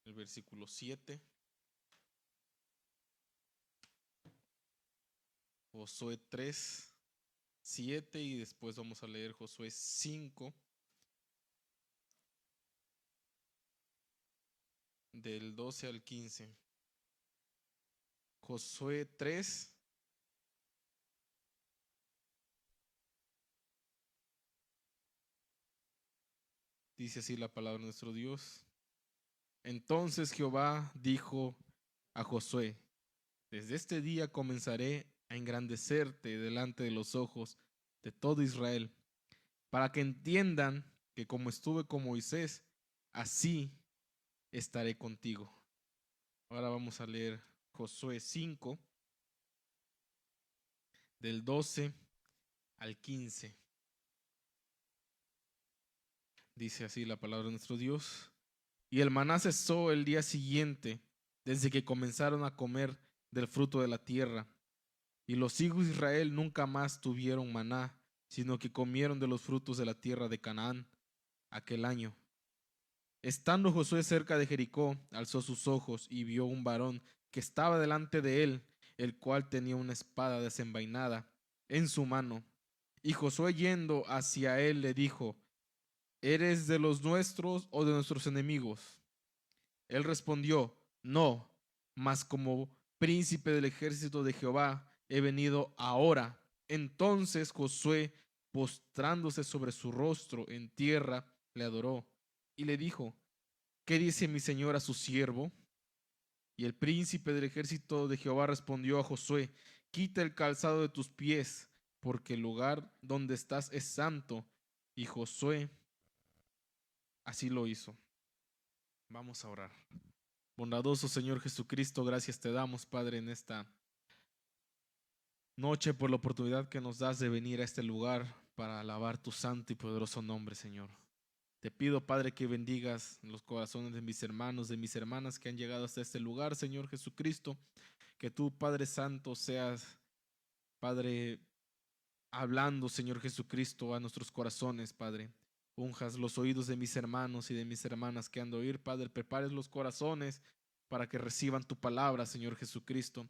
el versículo 7. Josué 3, 7 y después vamos a leer Josué 5, del 12 al 15. Josué 3. Dice así la palabra de nuestro Dios. Entonces Jehová dijo a Josué: desde este día comenzaré a engrandecerte delante de los ojos de todo Israel, para que entiendan que como estuve con Moisés, así estaré contigo. Ahora vamos a leer Josué 5, del 12 al 15. Dice así la palabra de nuestro Dios. Y el maná cesó el día siguiente, desde que comenzaron a comer del fruto de la tierra. Y los hijos de Israel nunca más tuvieron maná, sino que comieron de los frutos de la tierra de Canaán aquel año. Estando Josué cerca de Jericó, alzó sus ojos y vio un varón que estaba delante de él, el cual tenía una espada desenvainada en su mano. Y Josué, yendo hacia él, le dijo: ¿eres de los nuestros o de nuestros enemigos? Él respondió: no, mas como príncipe del ejército de Jehová he venido ahora. Entonces Josué, postrándose sobre su rostro en tierra, le adoró y le dijo: ¿qué dice mi señor a su siervo? Y el príncipe del ejército de Jehová respondió a Josué: quita el calzado de tus pies, porque el lugar donde estás es santo. Y Josué así lo hizo. Vamos a orar. Bondadoso Señor Jesucristo, gracias te damos, Padre, en esta noche por la oportunidad que nos das de venir a este lugar para alabar tu santo y poderoso nombre, Señor. Te pido, Padre, que bendigas los corazones de mis hermanos, de mis hermanas que han llegado hasta este lugar, Señor Jesucristo. Que tú, Padre Santo, seas, Padre, hablando, Señor Jesucristo, a nuestros corazones, Padre. Unjas los oídos de mis hermanos y de mis hermanas que han de oír, Padre. Prepares los corazones para que reciban tu palabra, Señor Jesucristo.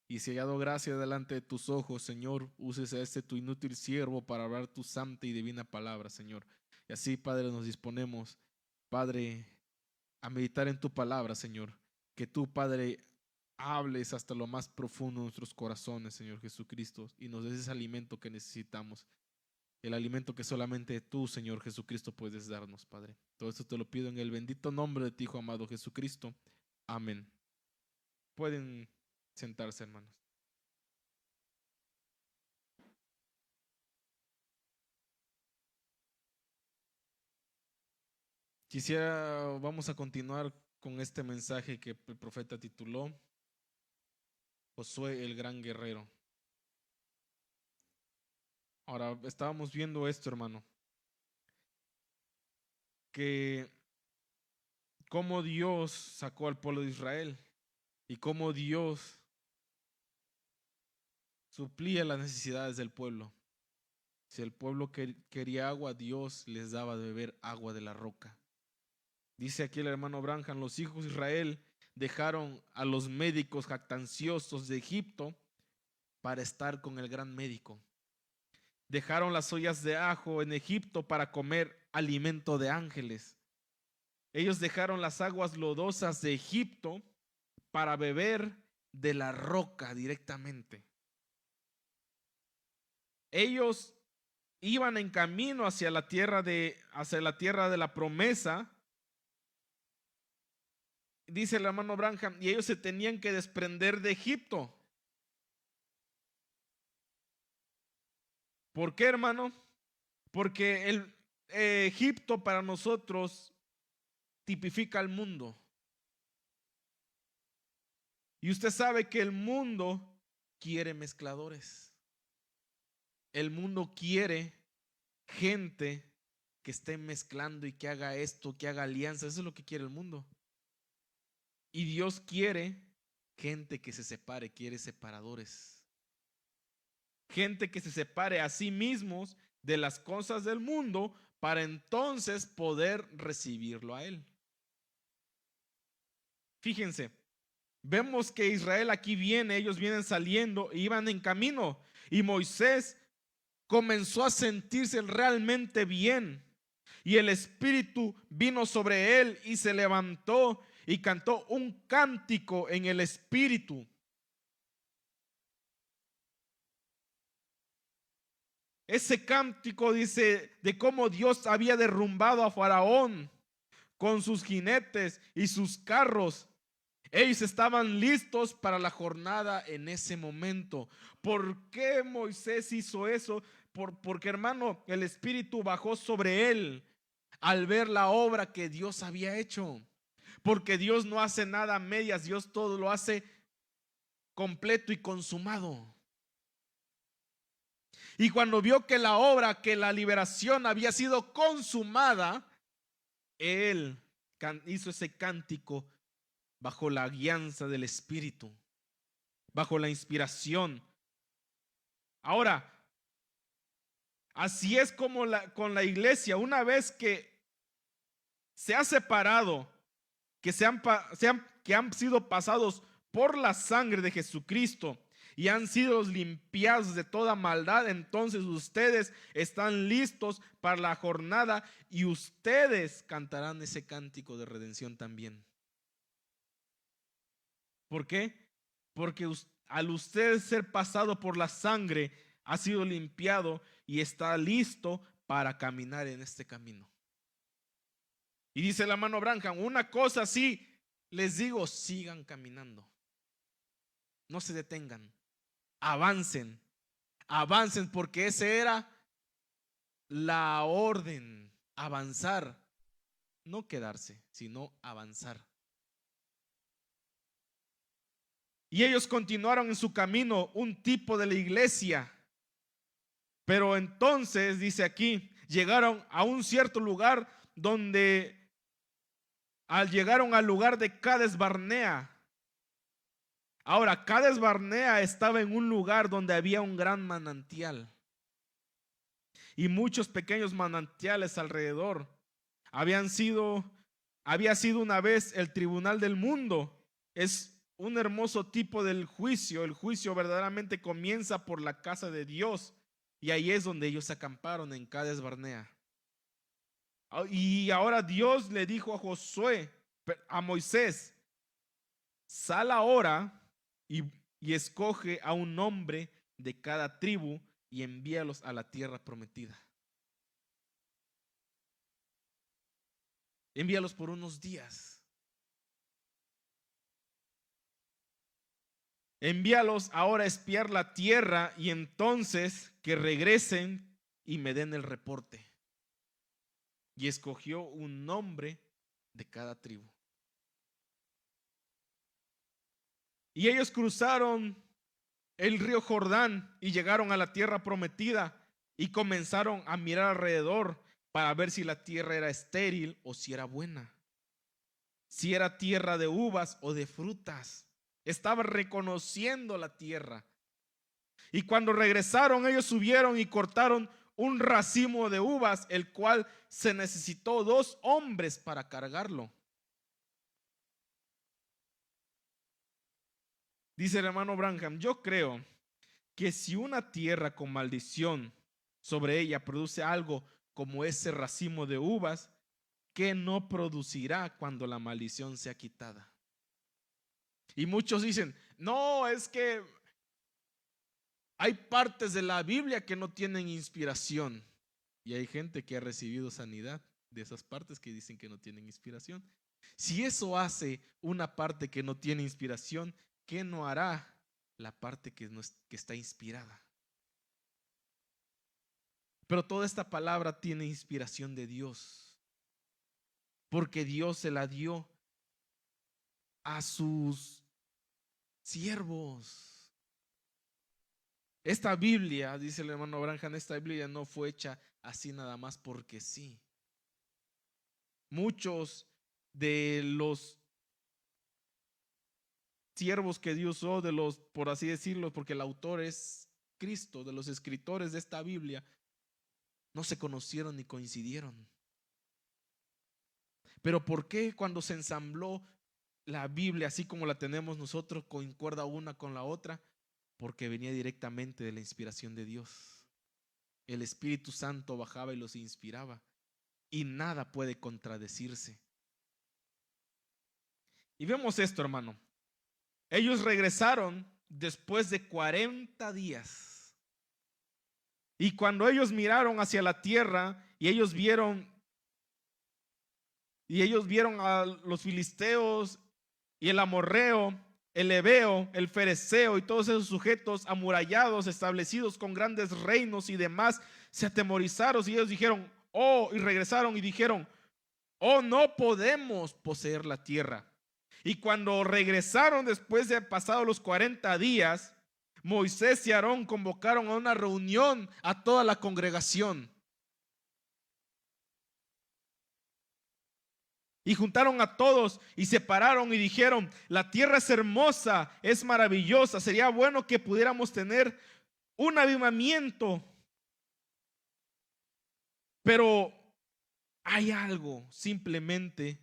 Y si hallado gracia delante de tus ojos, Señor, uses a este tu inútil siervo para hablar tu santa y divina palabra, Señor. Y así, Padre, nos disponemos, Padre, a meditar en tu palabra, Señor. Que tú, Padre, hables hasta lo más profundo de nuestros corazones, Señor Jesucristo, y nos des ese alimento que necesitamos. El alimento que solamente tú, Señor Jesucristo, puedes darnos, Padre. Todo esto te lo pido en el bendito nombre de ti, Hijo amado Jesucristo. Amén. Pueden sentarse, hermanos. Vamos a continuar con este mensaje que el profeta tituló Josué el gran guerrero. Ahora, estábamos viendo esto, hermano, que cómo Dios sacó al pueblo de Israel y cómo Dios suplía las necesidades del pueblo. Si el pueblo quería agua, Dios les daba de beber agua de la roca. Dice aquí el hermano Branham: los hijos de Israel dejaron a los médicos jactanciosos de Egipto para estar con el gran médico. Dejaron las ollas de ajo en Egipto para comer alimento de ángeles. Ellos dejaron las aguas lodosas de Egipto para beber de la roca directamente. Ellos iban en camino hacia la tierra de la promesa. Dice el hermano Branham, y ellos se tenían que desprender de Egipto. ¿Por qué, hermano? Porque Egipto para nosotros tipifica al mundo. Y usted sabe que el mundo quiere mezcladores. El mundo quiere gente que esté mezclando y que haga esto, que haga alianzas. Eso es lo que quiere el mundo. Y Dios quiere gente que se separe, quiere separadores. Gente que se separe a sí mismos de las cosas del mundo para entonces poder recibirlo a Él. Fíjense, vemos que Israel aquí viene, ellos vienen saliendo y iban en camino. Y Moisés comenzó a sentirse realmente bien. Y el Espíritu vino sobre él y se levantó y cantó un cántico en el Espíritu. Ese cántico dice de cómo Dios había derrumbado a Faraón con sus jinetes y sus carros. Ellos estaban listos para la jornada en ese momento. ¿Por qué Moisés hizo eso? Porque, hermano, el Espíritu bajó sobre él al ver la obra que Dios había hecho. Porque Dios no hace nada a medias, Dios todo lo hace completo y consumado. Y cuando vio que la obra, que la liberación había sido consumada, él hizo ese cántico bajo la guianza del Espíritu, bajo la inspiración. Ahora, así es como con la iglesia, una vez que se ha separado, que han sido pasados por la sangre de Jesucristo y han sido limpiados de toda maldad, entonces ustedes están listos para la jornada y ustedes cantarán ese cántico de redención también. ¿Por qué? Porque al usted ser pasado por la sangre, ha sido limpiado y está listo para caminar en este camino. Y dice la mano Branham, una cosa sí les digo, sigan caminando. No se detengan. Avancen. Avancen porque esa era la orden. Avanzar. No quedarse, sino avanzar. Y ellos continuaron en su camino, un tipo de la iglesia. Pero entonces, dice aquí, llegaron a un cierto lugar donde llegaron al lugar de Cades Barnea. Ahora, Cades Barnea estaba en un lugar donde había un gran manantial y muchos pequeños manantiales alrededor. Había sido una vez el tribunal del mundo. Es un hermoso tipo del juicio. El juicio verdaderamente comienza por la casa de Dios y ahí es donde ellos acamparon, en Cades Barnea. Y ahora Dios le dijo a Moisés, sal ahora y escoge a un hombre de cada tribu y envíalos a la tierra prometida. Envíalos por unos días. Envíalos ahora a espiar la tierra y entonces que regresen y me den el reporte. Y escogió un hombre de cada tribu. Y ellos cruzaron el río Jordán y llegaron a la tierra prometida y comenzaron a mirar alrededor para ver si la tierra era estéril o si era buena, si era tierra de uvas o de frutas. Estaba reconociendo la tierra. Y cuando regresaron, ellos subieron y cortaron un racimo de uvas, el cual se necesitó 2 hombres para cargarlo. Dice el hermano Branham, yo creo que si una tierra con maldición sobre ella produce algo como ese racimo de uvas, ¿qué no producirá cuando la maldición sea quitada? Y muchos dicen, no, es que hay partes de la Biblia que no tienen inspiración. Y hay gente que ha recibido sanidad de esas partes que dicen que no tienen inspiración. Si eso hace una parte que no tiene inspiración, ¿qué no hará la parte que está inspirada? Pero toda esta palabra tiene inspiración de Dios, porque Dios se la dio a sus siervos. Esta Biblia, dice el hermano Branham, esta Biblia no fue hecha así nada más porque sí. Muchos de los siervos que Dios usó, de los, por así decirlo, porque el autor es Cristo, de los escritores de esta Biblia, no se conocieron ni coincidieron. Pero ¿por qué cuando se ensambló la Biblia, así como la tenemos nosotros, concuerda una con la otra, porque venía directamente de la inspiración de Dios. El Espíritu Santo bajaba y los inspiraba, y nada puede contradecirse. Y vemos esto, hermano. Ellos regresaron después de 40 días. Y cuando ellos miraron hacia la tierra y ellos vieron a los filisteos y el amorreo, el heveo, el fereceo y todos esos sujetos amurallados, establecidos con grandes reinos y demás, se atemorizaron y ellos dijeron, y regresaron y dijeron, no podemos poseer la tierra. Y cuando regresaron después de pasados los 40 días, Moisés y Aarón convocaron a una reunión a toda la congregación. Y juntaron a todos y se pararon y dijeron, la tierra es hermosa, es maravillosa, sería bueno que pudiéramos tener un avivamiento. Pero hay algo, simplemente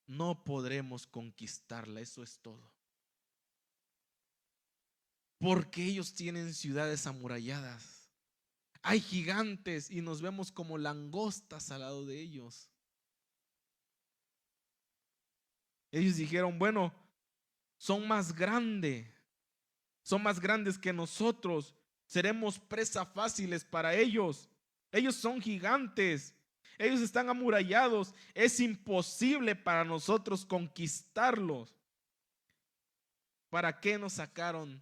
no podremos conquistarla, eso es todo. Porque ellos tienen ciudades amuralladas. Hay gigantes y nos vemos como langostas al lado de ellos. Ellos dijeron, bueno, son más grandes que nosotros, seremos presa fáciles para ellos. Ellos son gigantes, ellos están amurallados, es imposible para nosotros conquistarlos. ¿Para qué nos sacaron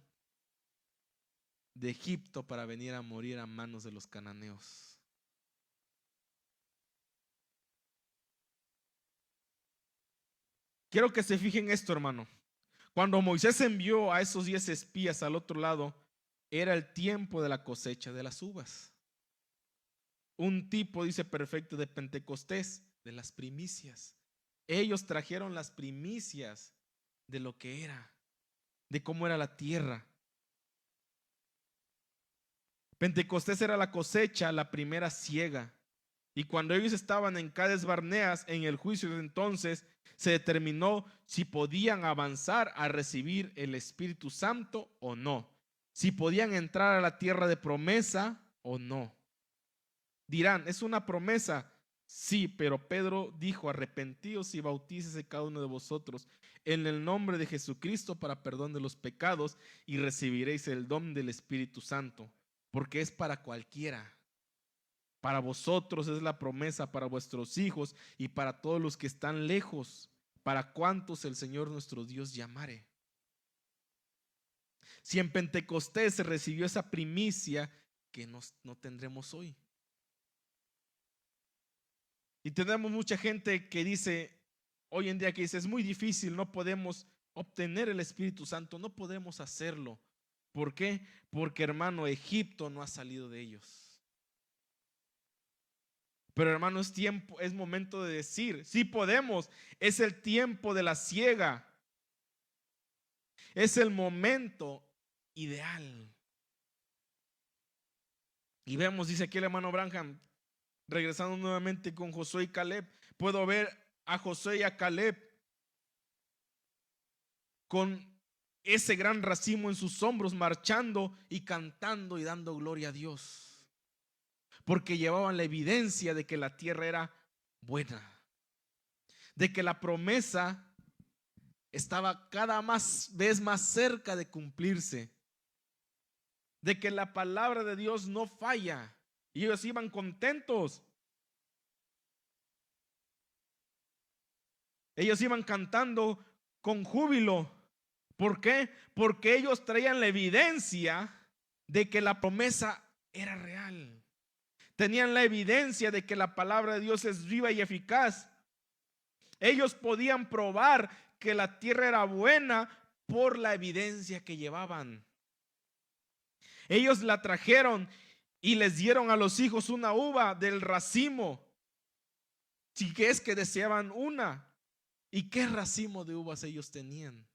de Egipto para venir a morir a manos de los cananeos? Quiero que se fijen esto, hermano. Cuando Moisés envió a esos 10 espías al otro lado, era el tiempo de la cosecha de las uvas. Un tipo, dice perfecto, de Pentecostés, de las primicias. Ellos trajeron las primicias de lo que era, de cómo era la tierra. Pentecostés era la cosecha, la primera siega. Y cuando ellos estaban en Cades Barneas, en el juicio de entonces, se determinó si podían avanzar a recibir el Espíritu Santo o no. Si podían entrar a la tierra de promesa o no. Dirán, ¿es una promesa? Sí, pero Pedro dijo, arrepentíos y bautícese cada uno de vosotros en el nombre de Jesucristo para perdón de los pecados y recibiréis el don del Espíritu Santo, porque es para cualquiera. Para vosotros es la promesa, para vuestros hijos y para todos los que están lejos, para cuantos el Señor nuestro Dios llamare. Si en Pentecostés se recibió esa primicia, que no tendremos hoy. Y tenemos mucha gente que dice, hoy en día que dice, es muy difícil, no podemos obtener el Espíritu Santo, no podemos hacerlo. ¿Por qué? Porque, hermano, Egipto no ha salido de ellos. Pero, hermano, es momento de decir, sí podemos, es el tiempo de la siega. Es el momento ideal. Y vemos, dice aquí el hermano Branham, regresando nuevamente con Josué y Caleb, puedo ver a Josué y a Caleb con ese gran racimo en sus hombros, marchando y cantando y dando gloria a Dios, porque llevaban la evidencia de que la tierra era buena, de que la promesa estaba cada vez más cerca de cumplirse, de que la palabra de Dios no falla, y ellos iban contentos. Ellos iban cantando con júbilo. ¿Por qué? Porque ellos traían la evidencia de que la promesa era real. Tenían la evidencia de que la palabra de Dios es viva y eficaz. Ellos podían probar que la tierra era buena por la evidencia que llevaban. Ellos la trajeron y les dieron a los hijos una uva del racimo, si es que deseaban una. ¿Y qué racimo de uvas ellos tenían?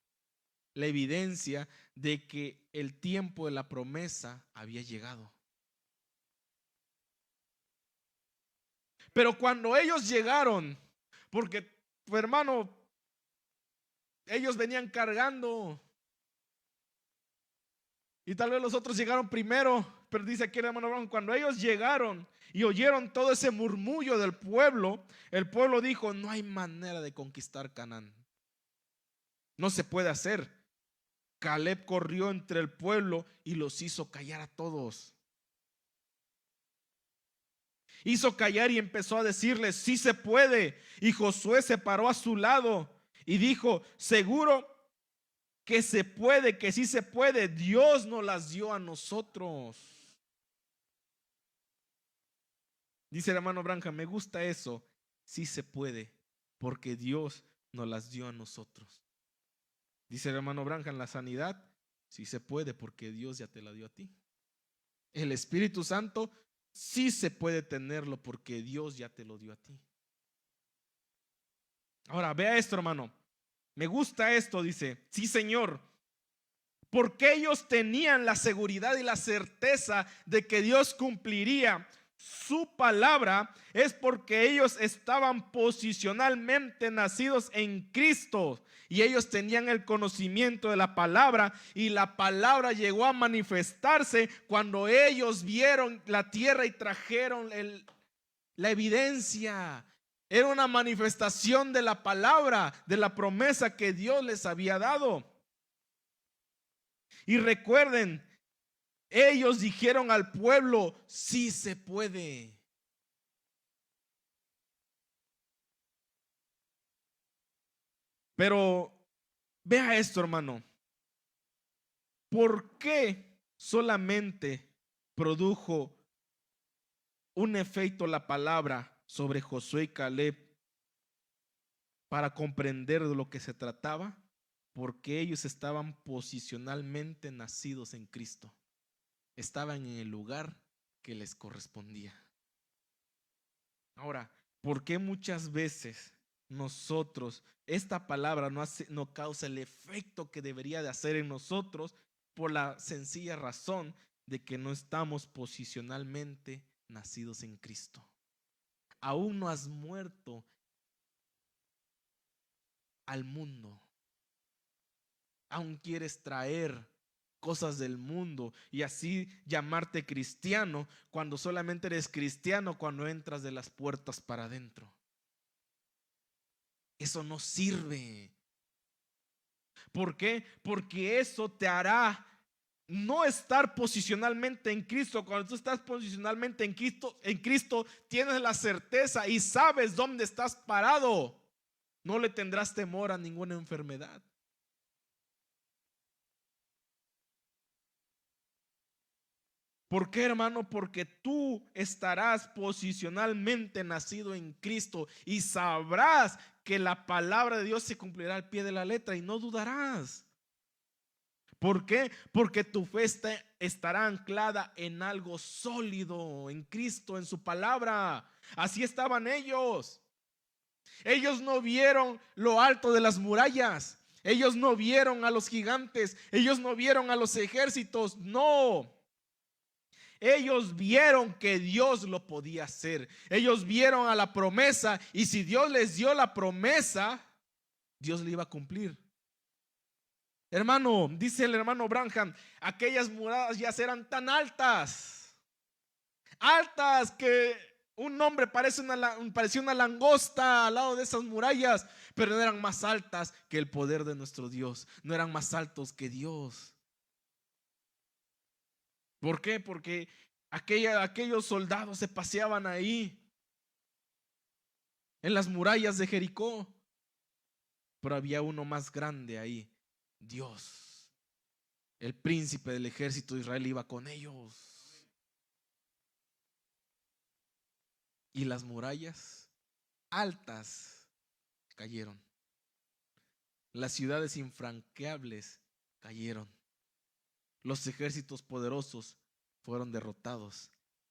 La evidencia de que el tiempo de la promesa había llegado. Pero cuando ellos llegaron, porque, hermano, Ellos venían cargando. Y tal vez los otros llegaron primero. Pero dice aquí el hermano Branham, cuando ellos llegaron y oyeron todo ese murmullo del pueblo, el pueblo dijo: no hay manera de conquistar Canaán. No se puede hacer. Caleb corrió entre el pueblo y los hizo callar a todos. Hizo callar y empezó a decirles: sí se puede. Y Josué se paró a su lado y dijo: seguro que se puede, que sí se puede. Dios nos las dio a nosotros. Dice el hermano Branham: me gusta eso. Sí se puede, porque Dios nos las dio a nosotros. Dice el hermano Branham: la sanidad sí se puede, porque Dios ya te la dio a ti. El Espíritu Santo sí se puede tenerlo, porque Dios ya te lo dio a ti. Ahora vea esto, hermano. Me gusta esto, dice: sí, Señor, porque ellos tenían la seguridad y la certeza de que Dios cumpliría su palabra. Es porque ellos estaban posicionalmente nacidos en Cristo y ellos tenían el conocimiento de la palabra, y la palabra llegó a manifestarse cuando ellos vieron la tierra y trajeron la evidencia. Era una manifestación de la palabra, de la promesa que Dios les había dado. Y recuerden, ellos dijeron al pueblo: sí se puede. Pero vea esto, hermano. ¿Por qué solamente produjo un efecto la palabra sobre Josué y Caleb para comprender de lo que se trataba? Porque ellos estaban posicionalmente nacidos en Cristo. Estaban en el lugar que les correspondía. Ahora, ¿por qué muchas veces nosotros, esta palabra no causa el efecto que debería de hacer en nosotros? Por la sencilla razón de que no estamos posicionalmente nacidos en Cristo. Aún no has muerto al mundo. Aún quieres traer cosas del mundo y así llamarte cristiano, cuando solamente eres cristiano cuando entras de las puertas para adentro. Eso no sirve. ¿Por qué? Porque eso te hará no estar posicionalmente en Cristo. Cuando tú estás posicionalmente en Cristo tienes la certeza y sabes dónde estás parado. No le tendrás temor a ninguna enfermedad. ¿Por qué, hermano? Porque tú estarás posicionalmente nacido en Cristo y sabrás que la palabra de Dios se cumplirá al pie de la letra y no dudarás. ¿Por qué? Porque tu fe estará anclada en algo sólido, en Cristo, en su palabra. Así estaban ellos. Ellos no vieron lo alto de las murallas. Ellos no vieron a los gigantes. Ellos no vieron a los ejércitos. No. Ellos vieron que Dios lo podía hacer. Ellos vieron a la promesa, y si Dios les dio la promesa, Dios le iba a cumplir. Hermano, dice el hermano Branham, aquellas murallas ya eran tan altas, altas que un hombre parecía una langosta al lado de esas murallas, pero no eran más altas que el poder de nuestro Dios, no eran más altos que Dios. ¿Por qué? Porque aquellos soldados se paseaban ahí en las murallas de Jericó, pero había uno más grande ahí, Dios. El príncipe del ejército de Israel iba con ellos. Y las murallas altas cayeron. Las ciudades infranqueables cayeron. Los ejércitos poderosos fueron derrotados.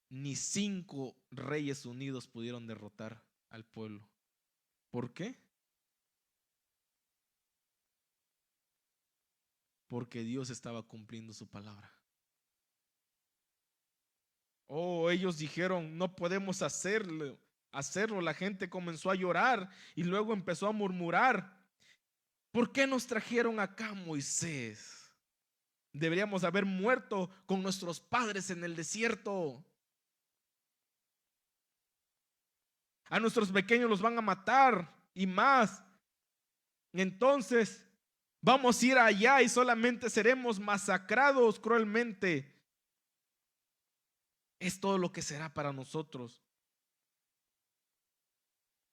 Ni 5 reyes unidos pudieron derrotar al pueblo. ¿Por qué? Porque Dios estaba cumpliendo su palabra. Oh, ellos dijeron: no podemos hacerlo. La gente comenzó a llorar y luego empezó a murmurar. ¿Por qué nos trajeron acá, Moisés? Deberíamos haber muerto con nuestros padres en el desierto. A nuestros pequeños los van a matar y más. Entonces vamos a ir allá y solamente seremos masacrados cruelmente. Es todo lo que será para nosotros.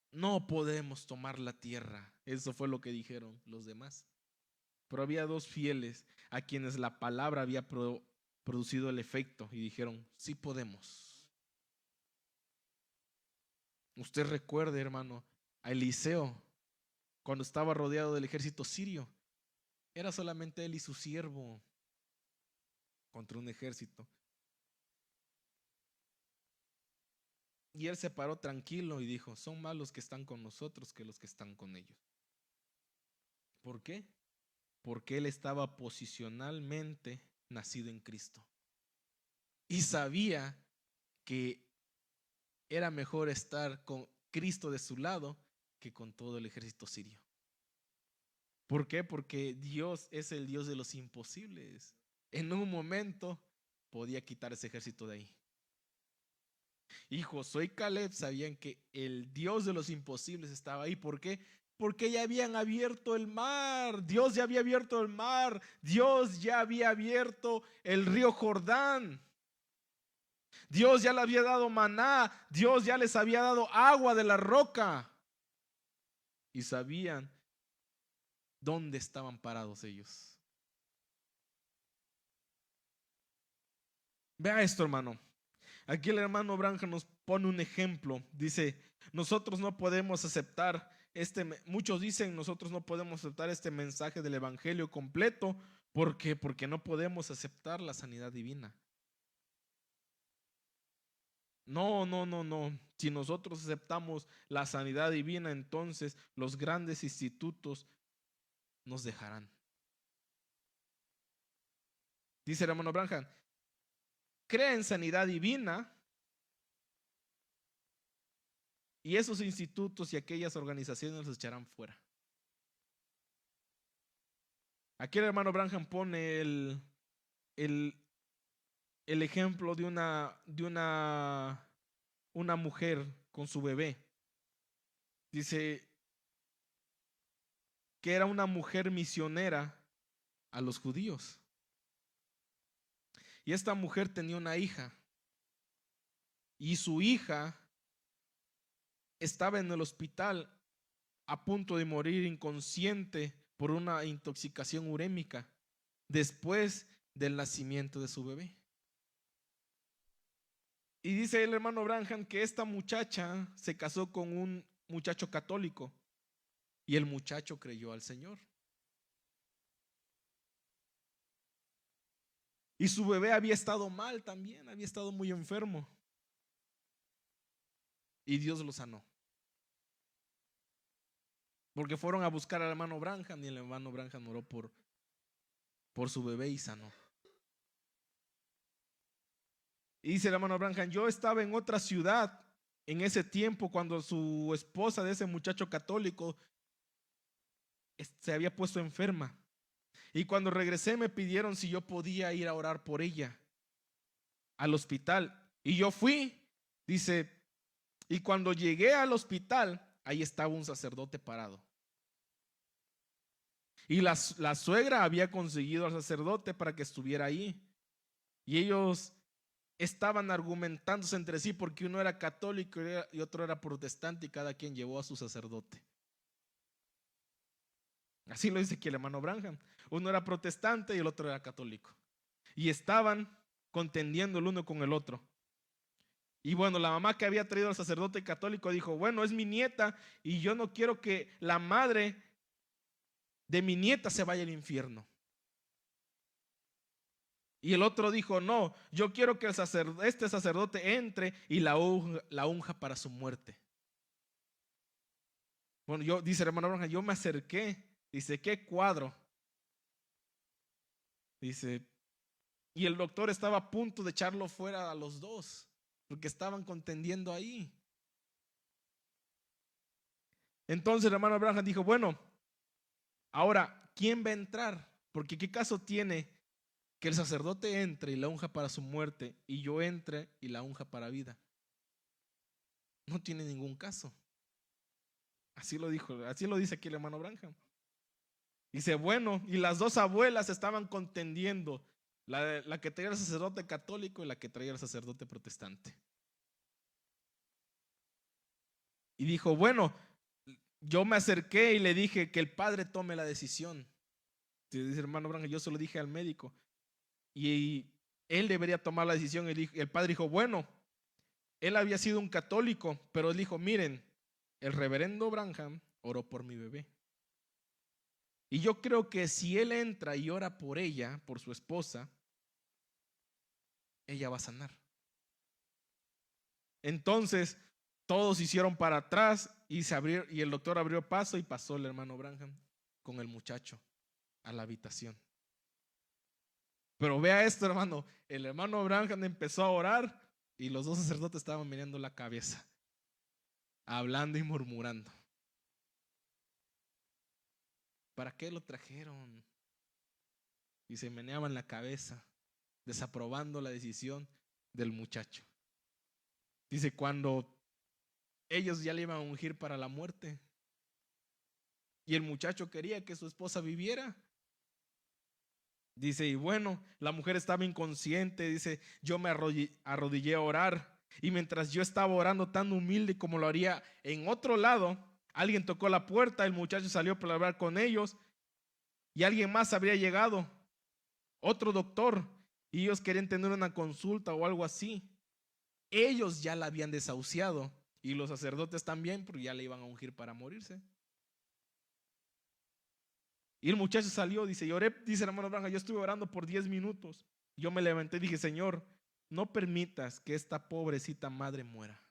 No podemos tomar la tierra. Eso fue lo que dijeron los demás. Pero había dos fieles a quienes la palabra había producido el efecto y dijeron, sí podemos. Usted recuerde, hermano, a Eliseo cuando estaba rodeado del ejército sirio. Era solamente él y su siervo contra un ejército. Y él se paró tranquilo y dijo, son más los que están con nosotros que los que están con ellos. ¿Por qué? Porque él estaba posicionalmente nacido en Cristo. Y sabía que era mejor estar con Cristo de su lado que con todo el ejército sirio. ¿Por qué? Porque Dios es el Dios de los imposibles. En un momento podía quitar ese ejército de ahí. Y Josué y Caleb sabían que el Dios de los imposibles estaba ahí. ¿Por qué? Porque ya habían abierto el mar. Dios ya había abierto el mar. Dios ya había abierto el río Jordán. Dios ya le había dado maná. Dios ya les había dado agua de la roca. Y sabían dónde estaban parados ellos. Vea esto, hermano. Aquí el hermano Branham nos pone un ejemplo. Dice, nosotros no podemos aceptar muchos dicen, nosotros no podemos aceptar este mensaje del evangelio completo. ¿Por qué? Porque no podemos aceptar la sanidad divina. No, no, no, no. Si nosotros aceptamos la sanidad divina, entonces los grandes institutos nos dejarán. Dice el hermano Branham, crea en sanidad divina y esos institutos y aquellas organizaciones los echarán fuera. Aquí el hermano Branham pone el ejemplo de una mujer con su bebé. Dice que era una mujer misionera a los judíos. Y esta mujer tenía una hija. Y su hija estaba en el hospital a punto de morir inconsciente por una intoxicación urémica después del nacimiento de su bebé. Y dice el hermano Branham que esta muchacha se casó con un muchacho católico y el muchacho creyó al Señor. Y su bebé había estado mal también, había estado muy enfermo. Y Dios lo sanó. Porque fueron a buscar al hermano Branham y el hermano Branham oró por su bebé y sanó. Y dice el hermano Branham, yo estaba en otra ciudad en ese tiempo cuando su esposa de ese muchacho católico se había puesto enferma. Y cuando regresé me pidieron si yo podía ir a orar por ella al hospital. Y yo fui, dice, y cuando llegué al hospital, ahí estaba un sacerdote parado. Y la suegra había conseguido al sacerdote para que estuviera ahí. Y ellos estaban argumentándose entre sí porque uno era católico y otro era protestante y cada quien llevó a su sacerdote. Así lo dice aquí el hermano Branham. Uno era protestante y el otro era católico. Y estaban contendiendo el uno con el otro. Y bueno, la mamá que había traído al sacerdote católico dijo, bueno, es mi nieta y yo no quiero que la madre de mi nieta se vaya al infierno. Y el otro dijo, no, yo quiero que este sacerdote entre y la unja para su muerte. Bueno, dice el hermano Branham, yo me acerqué, dice, ¿qué cuadro? Dice, y el doctor estaba a punto de echarlo fuera a los dos, porque estaban contendiendo ahí. Entonces el hermano Branham dijo, bueno, Ahora, ¿quién va a entrar? Porque ¿qué caso tiene que el sacerdote entre y la unja para su muerte y yo entre y la unja para vida? No tiene ningún caso. Así lo dijo, así lo dice aquí el hermano Branham. Dice, bueno, y las dos abuelas estaban contendiendo, la que traía el sacerdote católico y la que traía el sacerdote protestante. Y dijo, bueno, yo me acerqué y le dije que el padre tome la decisión. Dice hermano Branham, yo se lo dije al médico y él debería tomar la decisión. El padre dijo, bueno, él había sido un católico, pero él dijo, miren, el reverendo Branham oró por mi bebé. Y yo creo que si él entra y ora por ella, por su esposa, ella va a sanar. Entonces, todos hicieron para atrás y y el doctor abrió paso y pasó el hermano Branham con el muchacho a la habitación. Pero vea esto, hermano, el hermano Branham empezó a orar y los dos sacerdotes estaban mirando la cabeza, hablando y murmurando. ¿Para qué lo trajeron? Y se meneaban la cabeza, desaprobando la decisión del muchacho. Dice, cuando ellos ya le iban a ungir para la muerte y el muchacho quería que su esposa viviera. Dice, y bueno, la mujer estaba inconsciente. Dice, yo me arrodillé a orar y mientras yo estaba orando tan humilde como lo haría en otro lado, alguien tocó la puerta, el muchacho salió para hablar con ellos y alguien más habría llegado, otro doctor, y ellos querían tener una consulta o algo así. Ellos ya la habían desahuciado y los sacerdotes también, porque ya le iban a ungir para morirse. Y el muchacho salió, dice, y oré, dice el hermano Branham, yo estuve orando por 10 minutos. Yo me levanté y dije, Señor, no permitas que esta pobrecita madre muera.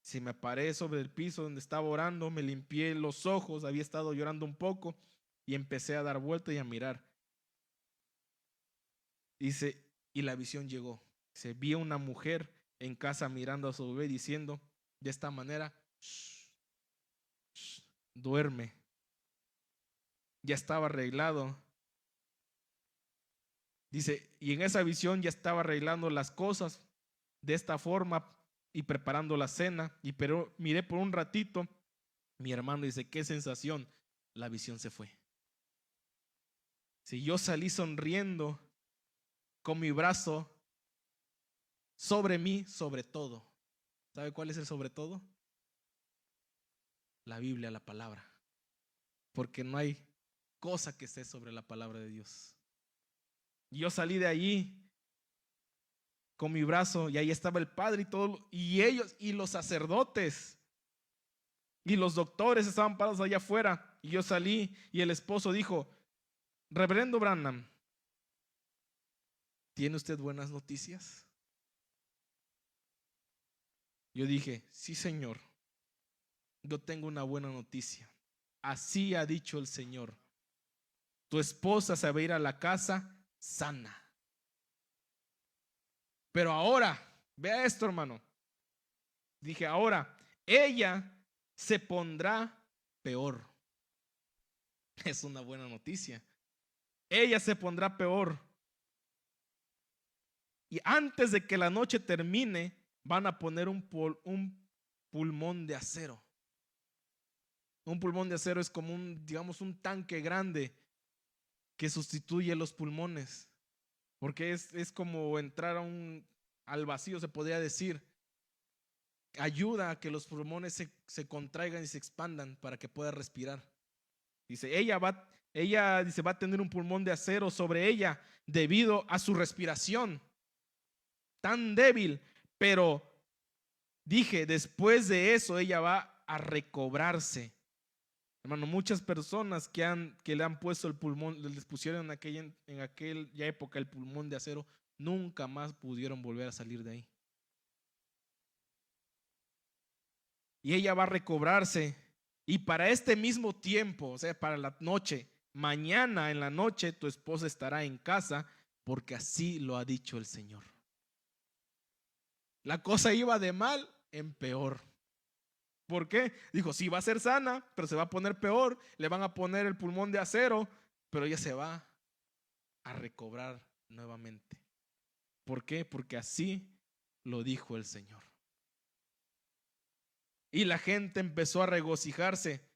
Si me paré sobre el piso donde estaba orando, me limpié los ojos, había estado llorando un poco y empecé a dar vuelta y a mirar. Dice, y la visión llegó. Se vio una mujer en casa mirando a su bebé diciendo, de esta manera, shh, shh, duerme. Ya estaba arreglado. Dice, y en esa visión ya estaba arreglando las cosas de esta forma y preparando la cena. Pero miré por un ratito, mi hermano dice, qué sensación, la visión se fue. Si yo salí sonriendo con mi brazo sobre mí, sobre todo. ¿Sabe cuál es el sobre todo? La Biblia, la palabra. Porque no hay cosa que esté sobre la palabra de Dios. Yo salí de allí con mi brazo y ahí estaba el padre y todo, y ellos y los sacerdotes y los doctores estaban parados allá afuera y yo salí y el esposo dijo, reverendo Branham, ¿tiene usted buenas noticias? Yo dije, sí señor, yo tengo una buena noticia. Así ha dicho el Señor, tu esposa se va a ir a la casa sana. Pero ahora, vea esto hermano, dije ahora, ella se pondrá peor. Es una buena noticia. Ella se pondrá peor. Y antes de que la noche termine, van a poner un pulmón de acero. Un pulmón de acero es como digamos, un tanque grande que sustituye los pulmones. Porque es como entrar al vacío, se podría decir. Ayuda a que los pulmones se contraigan y se expandan para que pueda respirar. Dice, ella dice, va a tener un pulmón de acero sobre ella debido a su respiración tan débil, pero dije, después de eso ella va a recobrarse. Hermano, muchas personas que le han puesto el pulmón, les pusieron en aquella época el pulmón de acero, nunca más pudieron volver a salir de ahí. Y ella va a recobrarse. Y para este mismo tiempo, o sea, para la noche, mañana en la noche, tu esposa estará en casa, porque así lo ha dicho el Señor. La cosa iba de mal en peor. ¿Por qué? Dijo, sí va a ser sana, pero se va a poner peor. Le van a poner el pulmón de acero, pero ella se va a recobrar nuevamente. ¿Por qué? Porque así lo dijo el Señor. Y la gente empezó a regocijarse.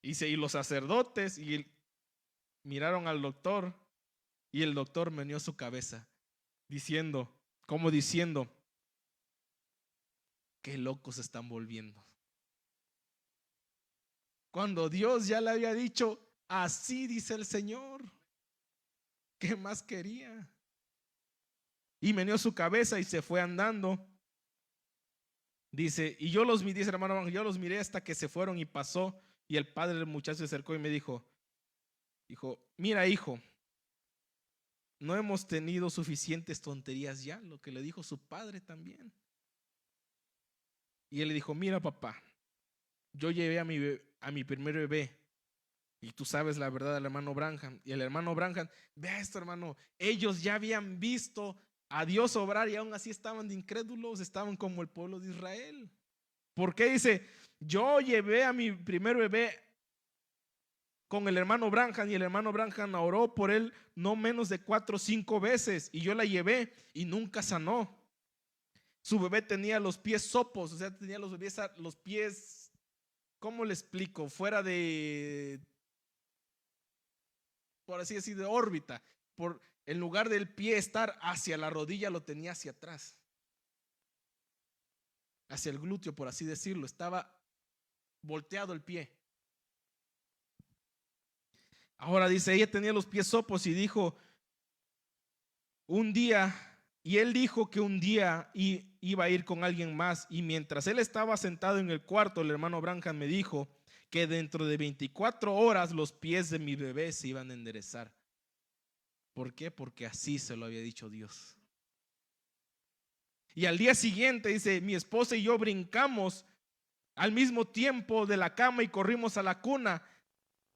Y los sacerdotes miraron al doctor, y el doctor meneó su cabeza, diciendo, como diciendo, qué locos se están volviendo. Cuando Dios ya le había dicho, así dice el Señor, ¿qué más quería? Y meneó su cabeza y se fue andando. Dice, y dice hermano, yo los miré hasta que se fueron y pasó. Y el padre del muchacho se acercó y me dijo, mira hijo, no hemos tenido suficientes tonterías ya, lo que le dijo su padre también. Y él le dijo, mira papá, yo llevé a mi primer bebé, y tú sabes la verdad del hermano Branham. Y el hermano Branham, vea esto hermano, ellos ya habían visto a Dios obrar y aún así estaban de incrédulos, estaban como el pueblo de Israel. ¿Por qué? Dice, yo llevé a mi primer bebé con el hermano Branham y el hermano Branham oró por él no menos de 4 o 5 veces y yo la llevé y nunca sanó. Su bebé tenía los pies sopos, o sea, tenía los pies, ¿cómo le explico? Fuera de, por así decir, de órbita. En lugar del pie estar hacia la rodilla, lo tenía hacia atrás, hacia el glúteo, por así decirlo. Estaba volteado el pie. Ahora dice, ella tenía los pies sopos y dijo, él dijo que un día iba a ir con alguien más. Y mientras él estaba sentado en el cuarto, el hermano Branham me dijo que dentro de 24 horas los pies de mi bebé se iban a enderezar. ¿Por qué? Porque así se lo había dicho Dios. Y al día siguiente dice, mi esposa y yo brincamos al mismo tiempo de la cama y corrimos a la cuna.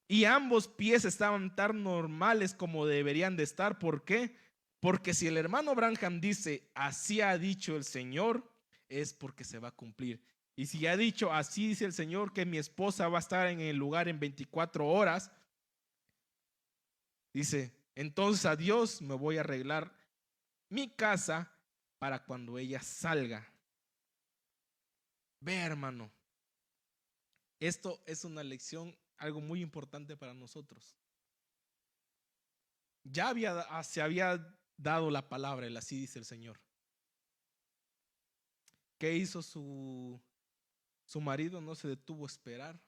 Y ambos pies estaban tan normales como deberían de estar. ¿Por qué? Porque si el hermano Branham dice, así ha dicho el Señor, es porque se va a cumplir. Y si ha dicho, así dice el Señor, que mi esposa va a estar en el lugar en 24 horas, dice, entonces a Dios me voy a arreglar mi casa para cuando ella salga. Ve, hermano, esto es una lección, algo muy importante para nosotros. Ya se había dado la palabra, el así dice el Señor. ¿Qué hizo su marido? No se detuvo a esperar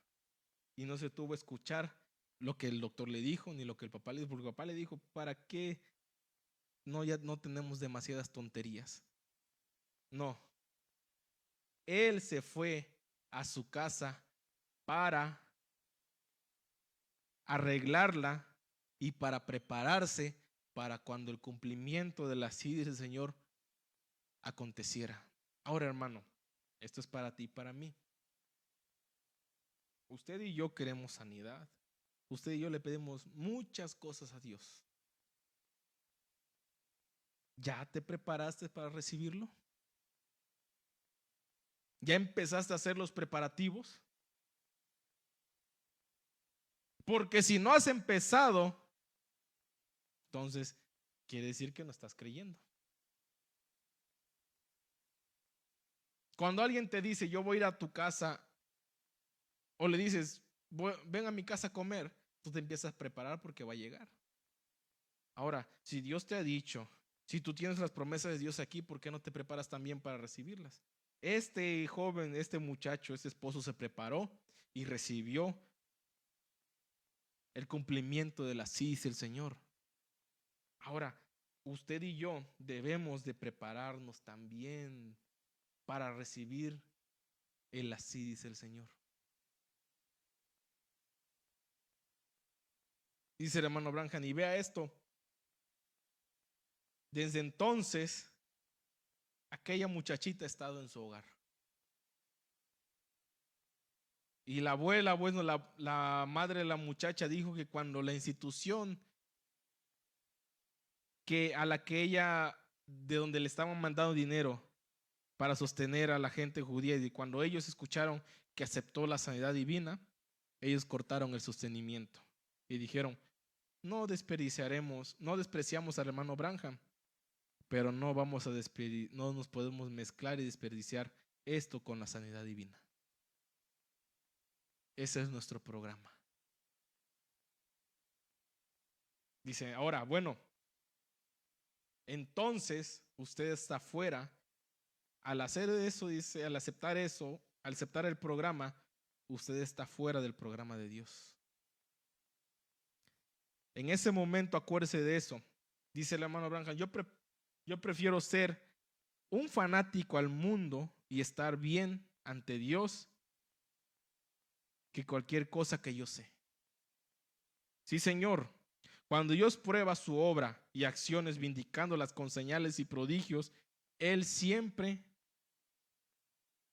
y no se detuvo a escuchar lo que el doctor le dijo, ni lo que el papá le dijo, porque el papá le dijo, ¿para qué ya no tenemos demasiadas tonterías? No, él se fue a su casa para arreglarla y para prepararse para cuando el cumplimiento de la así dice el Señor aconteciera. Ahora, hermano, esto es para ti y para mí. Usted y yo queremos sanidad. Usted y yo le pedimos muchas cosas a Dios. ¿Ya te preparaste para recibirlo? ¿Ya empezaste a hacer los preparativos? Porque si no has empezado, entonces quiere decir que no estás creyendo. Cuando alguien te dice, yo voy a ir a tu casa, o le dices, ven a mi casa a comer, tú te empiezas a preparar porque va a llegar. Ahora, si Dios te ha dicho, si tú tienes las promesas de Dios aquí, ¿por qué no te preparas también para recibirlas? Este joven, este muchacho, este esposo se preparó y recibió el cumplimiento de la sí dice el Señor. Ahora, usted y yo debemos de prepararnos también para recibir el así dice el Señor. Dice el hermano Branham, y vea esto. Desde entonces, aquella muchachita ha estado en su hogar. Y la abuela, bueno, la madre de la muchacha dijo que cuando la institución a la que ella, de donde le estaban mandando dinero para sostener a la gente judía, y cuando ellos escucharon que aceptó la sanidad divina, ellos cortaron el sostenimiento y dijeron: no despreciamos al hermano Branham, pero no nos podemos mezclar y desperdiciar esto con la sanidad divina. Ese es nuestro programa. Dice, ahora, bueno, entonces usted está fuera. Al hacer eso, dice, al aceptar eso, al aceptar el programa, usted está fuera del programa de Dios. En ese momento, acuérdese de eso. Dice el hermano Branham: yo prefiero ser un fanático al mundo y estar bien ante Dios que cualquier cosa que yo sé. Sí, Señor. Cuando Dios prueba su obra y acciones vindicándolas con señales y prodigios, Él siempre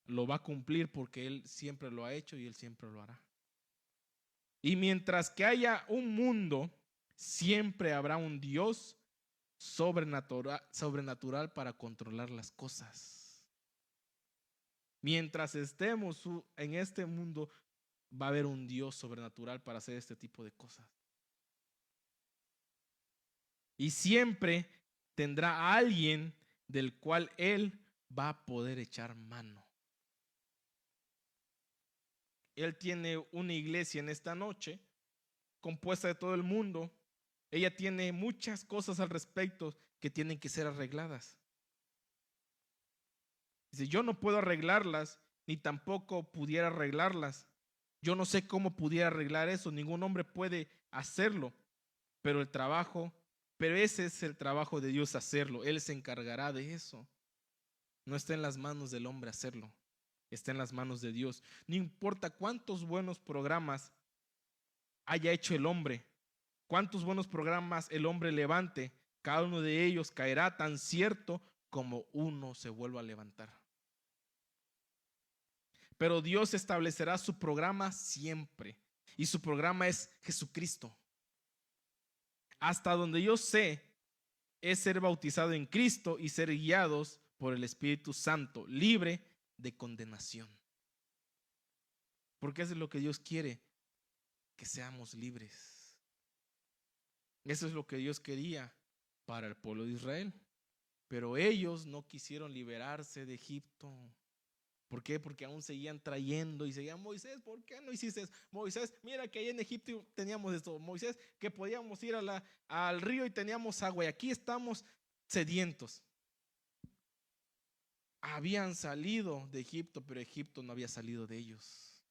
lo va a cumplir, porque Él siempre lo ha hecho y Él siempre lo hará. Y mientras que haya un mundo, siempre habrá un Dios sobrenatural para controlar las cosas. Mientras estemos en este mundo, va a haber un Dios sobrenatural para hacer este tipo de cosas. Y siempre tendrá a alguien del cual Él va a poder echar mano. Él tiene una iglesia en esta noche compuesta de todo el mundo. Ella tiene muchas cosas al respecto que tienen que ser arregladas. Dice: yo no puedo arreglarlas, ni tampoco pudiera arreglarlas. Yo no sé cómo pudiera arreglar eso. Ningún hombre puede hacerlo. Pero ese es el trabajo de Dios, hacerlo. Él se encargará de eso. No está en las manos del hombre hacerlo. Está en las manos de Dios. No importa cuántos buenos programas haya hecho el hombre, cuántos buenos programas el hombre levante, cada uno de ellos caerá tan cierto como uno se vuelva a levantar. Pero Dios establecerá su programa siempre, y su programa es Jesucristo. Hasta donde yo sé, es ser bautizado en Cristo y ser guiados por el Espíritu Santo, libre de condenación. Porque eso es lo que Dios quiere, que seamos libres. Eso es lo que Dios quería para el pueblo de Israel. Pero ellos no quisieron liberarse de Egipto. ¿Por qué? Porque aún seguían trayendo y seguían: Moisés, ¿por qué no hiciste eso? Moisés, mira que ahí en Egipto teníamos esto. Moisés, que podíamos ir al río y teníamos agua, y aquí estamos sedientos. Habían salido de Egipto, pero Egipto no había salido de ellos.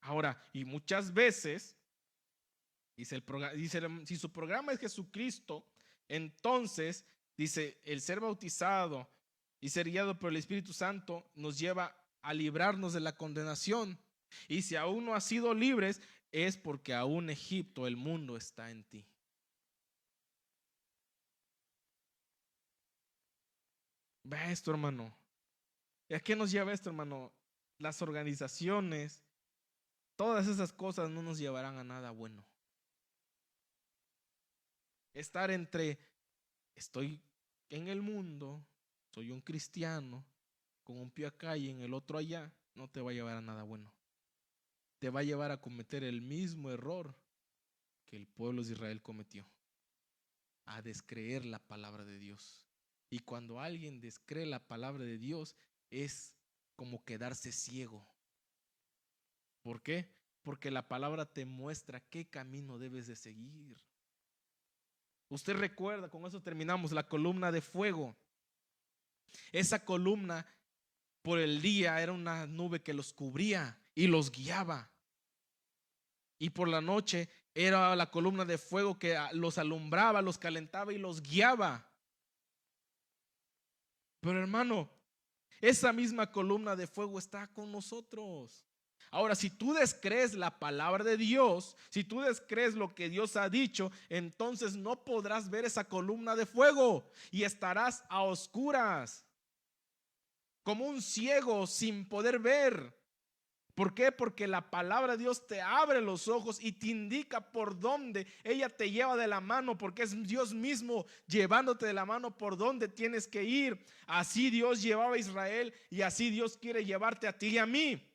Ahora, y muchas veces, dice si su programa es Jesucristo, entonces, dice, el ser bautizado y ser guiado por el Espíritu Santo nos lleva a librarnos de la condenación. Y si aún no has sido libres, es porque aún Egipto, el mundo, está en ti. Ve esto, hermano. ¿Y a qué nos lleva esto, hermano? Las organizaciones, todas esas cosas no nos llevarán a nada bueno. Estar estoy en el mundo, soy un cristiano, con un pie acá y en el otro allá, no te va a llevar a nada bueno. Te va a llevar a cometer el mismo error que el pueblo de Israel cometió, a descreer la palabra de Dios. Y cuando alguien descree la palabra de Dios, es como quedarse ciego. ¿Por qué? Porque la palabra te muestra qué camino debes de seguir. Usted recuerda, con eso terminamos, la columna de fuego. Esa columna por el día era una nube que los cubría y los guiaba. Y por la noche era la columna de fuego que los alumbraba, los calentaba y los guiaba. Pero hermano, esa misma columna de fuego está con nosotros. Ahora, si tú descrees la palabra de Dios, si tú descrees lo que Dios ha dicho, entonces no podrás ver esa columna de fuego y estarás a oscuras, como un ciego sin poder ver. ¿Por qué? Porque la palabra de Dios te abre los ojos y te indica por dónde. Ella te lleva de la mano, porque es Dios mismo llevándote de la mano por dónde tienes que ir. Así Dios llevaba a Israel y así Dios quiere llevarte a ti y a mí.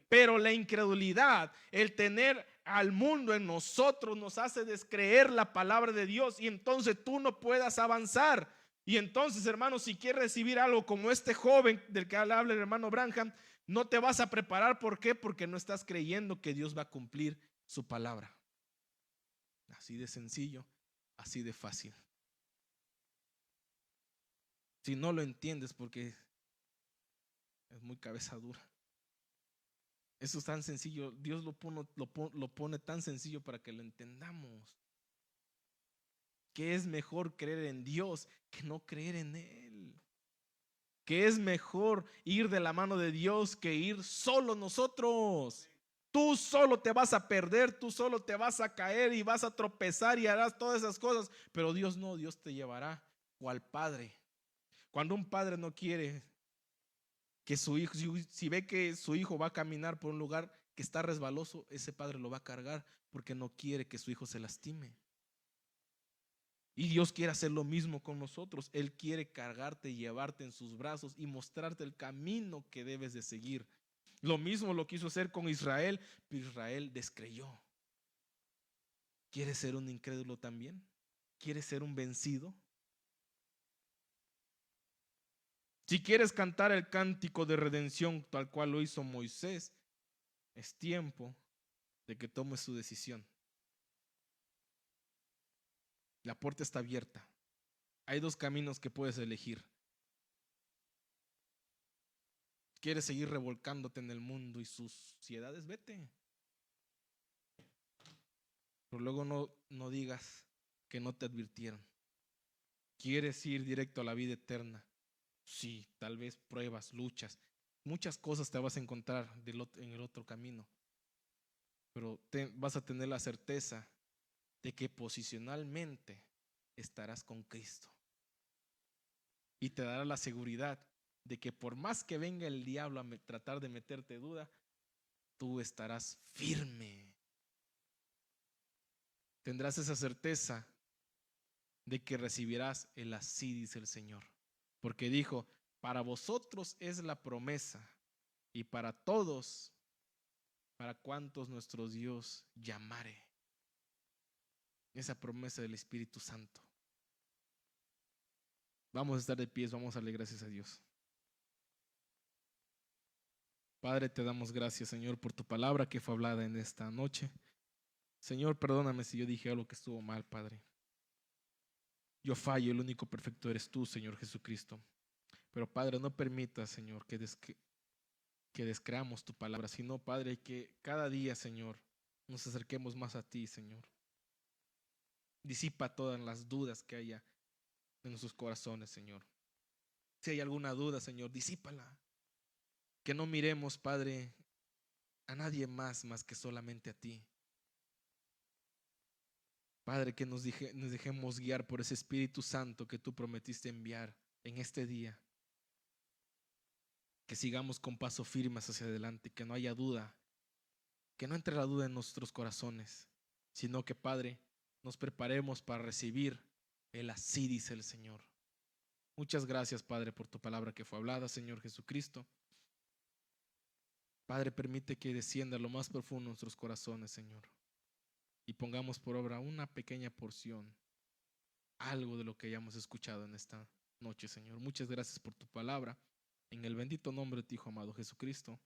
Pero la incredulidad, el tener al mundo en nosotros, nos hace descreer la palabra de Dios y entonces tú no puedas avanzar. Y entonces, hermano, si quieres recibir algo como este joven del que habla el hermano Branham, no te vas a preparar. ¿Por qué? Porque no estás creyendo que Dios va a cumplir su palabra. Así de sencillo, así de fácil. Si no lo entiendes, porque es muy cabeza dura. Eso es tan sencillo. Dios lo pone tan sencillo para que lo entendamos. Que es mejor creer en Dios que no creer en Él. Que es mejor ir de la mano de Dios que ir solo nosotros. Tú solo te vas a perder, tú solo te vas a caer y vas a tropezar y harás todas esas cosas. Pero Dios no, Dios te llevará cual padre. Cuando un padre no quiere que su hijo, si ve que su hijo va a caminar por un lugar que está resbaloso, ese padre lo va a cargar porque no quiere que su hijo se lastime. Y Dios quiere hacer lo mismo con nosotros. Él quiere cargarte, llevarte en sus brazos y mostrarte el camino que debes de seguir. Lo mismo lo quiso hacer con Israel, pero Israel descreyó. ¿Quieres ser un incrédulo también? ¿Quieres ser un vencido? Si quieres cantar el cántico de redención tal cual lo hizo Moisés, es tiempo de que tomes su decisión. La puerta está abierta. Hay dos caminos que puedes elegir. ¿Quieres seguir revolcándote en el mundo y sus suciedades? Vete. Pero luego no digas que no te advirtieron. ¿Quieres ir directo a la vida eterna? Sí, tal vez pruebas, luchas. Muchas cosas te vas a encontrar en el otro camino. Pero vas a tener la certeza de que posicionalmente estarás con Cristo. Y te dará la seguridad de que por más que venga el diablo a tratar de meterte duda, tú estarás firme. Tendrás esa certeza de que recibirás el así, dice el Señor. Porque dijo, para vosotros es la promesa y para todos, para cuantos nuestro Dios llamare. Esa promesa del Espíritu Santo. Vamos a estar de pies, vamos a darle gracias a Dios. Padre, te damos gracias, Señor, por tu palabra que fue hablada en esta noche. Señor, perdóname si yo dije algo que estuvo mal, Padre. Yo fallo, el único perfecto eres tú, Señor Jesucristo. Pero Padre, no permitas, Señor, que descreamos tu palabra, sino, Padre, que cada día, Señor, nos acerquemos más a ti, Señor. Disipa todas las dudas que haya en nuestros corazones, Señor. Si hay alguna duda, Señor, disípala. Que no miremos, Padre, a nadie más que solamente a ti. Padre, que nos dejemos guiar por ese Espíritu Santo que tú prometiste enviar en este día. Que sigamos con paso firmes hacia adelante, que no haya duda, que no entre la duda en nuestros corazones, sino que, Padre, nos preparemos para recibir el así, dice el Señor. Muchas gracias, Padre, por tu palabra que fue hablada, Señor Jesucristo. Padre, permite que descienda a lo más profundo de nuestros corazones, Señor, y pongamos por obra una pequeña porción, algo de lo que hayamos escuchado en esta noche, Señor. Muchas gracias por tu palabra. En el bendito nombre de tu Hijo amado Jesucristo.